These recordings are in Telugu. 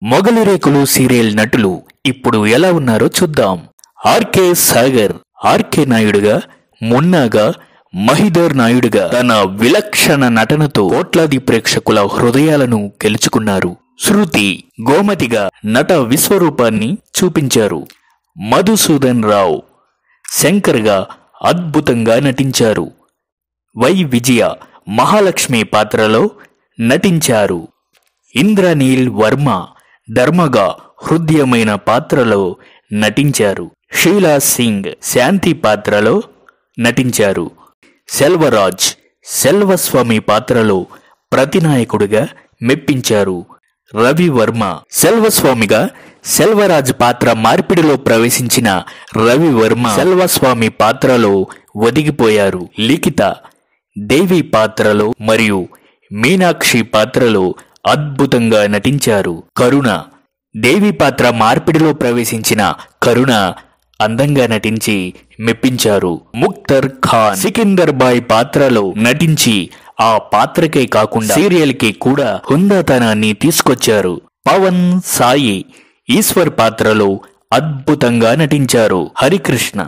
మొగలి రేకులు సీరియల్ నటులు ఇప్పుడు ఎలా ఉన్నారో చూద్దాం. ఆర్కే సాగర్ ఆర్కే నాయుడుగా, మున్నాగా, మహిధర్ నాయుడుగా తన విలక్షణ నటనతో కోట్లాది ప్రేక్షకుల హృదయాలను గెలుచుకున్నారు. శృతి గోమతిగా నట విశ్వరూపాన్ని చూపించారు. మధుసూదన్ రావు శంకర్గా అద్భుతంగా నటించారు. వై విజయ మహాలక్ష్మి పాత్రలో నటించారు. ఇంద్రనీల్ వర్మ ధర్మగా హృదయమైన పాత్రలో నటించారు. షీలా సింగ్ శాంతి పాత్రలో నటించారు. సెల్వరాజ్ సెల్వస్వామి పాత్రలో ప్రతినాయకుడిగా మెప్పించారు. రవివర్మ సెల్వస్వామిగా సెల్వరాజ్ పాత్ర మార్పిడిలో ప్రవేశించిన రవివర్మ సెల్వస్వామి పాత్రలో ఒదిగిపోయారు. లిఖిత దేవి పాత్రలో మరియు మీనాక్షి పాత్రలో అద్భుతంగా నటించారు. కరుణ దేవి పాత్ర మార్పిడిలో ప్రవేశించిన కరుణ అందంగా నటించి మెప్పించారు. ముక్తర్ ఖాన్ సికిందర్ బాయ్ పాత్రలో నటించి ఆ పాత్రకే కాకుండా సీరియల్ కి కూడా హుందాతనాన్ని తీసుకొచ్చారు. పవన్ సాయి ఈశ్వర్ పాత్రలో అద్భుతంగా నటించారు. హరికృష్ణ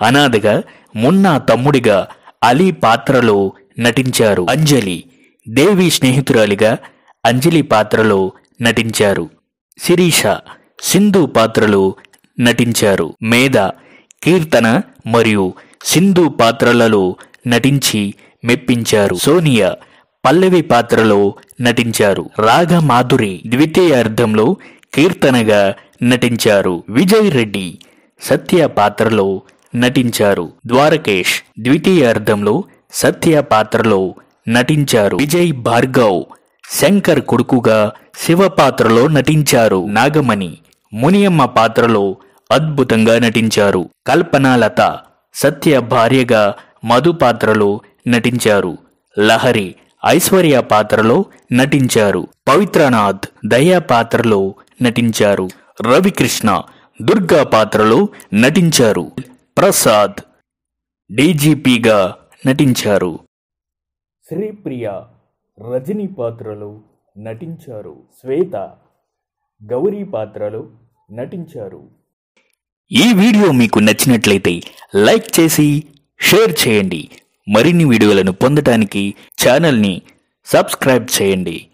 అనాథగా మున్నా తమ్ముడిగా అలీ పాత్రలో నటించారు. అంజలి దేవి స్నేహితురాలిగా అంజలి పాత్రలో నటించారు. శిరీష సింధు పాత్రలో నటించారు. మేధ కీర్తన మరియు సింధు పాత్రలలో నటించి మెప్పించారు. సోనియా పల్లవి పాత్రలో నటించారు. రాగమాధురి ద్వితీయార్థంలో కీర్తనగా నటించారు. విజయ్ రెడ్డి సత్య పాత్రలో నటించారు. ద్వారకేష్ ద్వితీయార్థంలో సత్య పాత్రలో నటించారు. విజయ్ భార్గవ్ శంకర్ కొడుకుగా శివ పాత్రలో నటించారు. నాగమణి మునియమ్మ పాత్రలో అద్భుతంగా నటించారు. కల్పనాలత సత్య భార్యగా మధు పాత్రలో నటించారు. లహరి ఐశ్వర్య పాత్రలో నటించారు. పవిత్రనాథ్ దయా పాత్రలో నటించారు. రవికృష్ణ దుర్గా పాత్రలో నటించారు. ప్రసాద్ డీజీపీగా నటించారు. శ్రీప్రియ రజనీ పాత్రలో నటించారు. శ్వేత గౌరీ పాత్రలో నటించారు. ఈ వీడియో మీకు నచ్చినట్లయితే లైక్ చేసి షేర్ చేయండి. మరిన్ని వీడియోలను పొందటానికి ఛానల్ని సబ్స్క్రైబ్ చేయండి.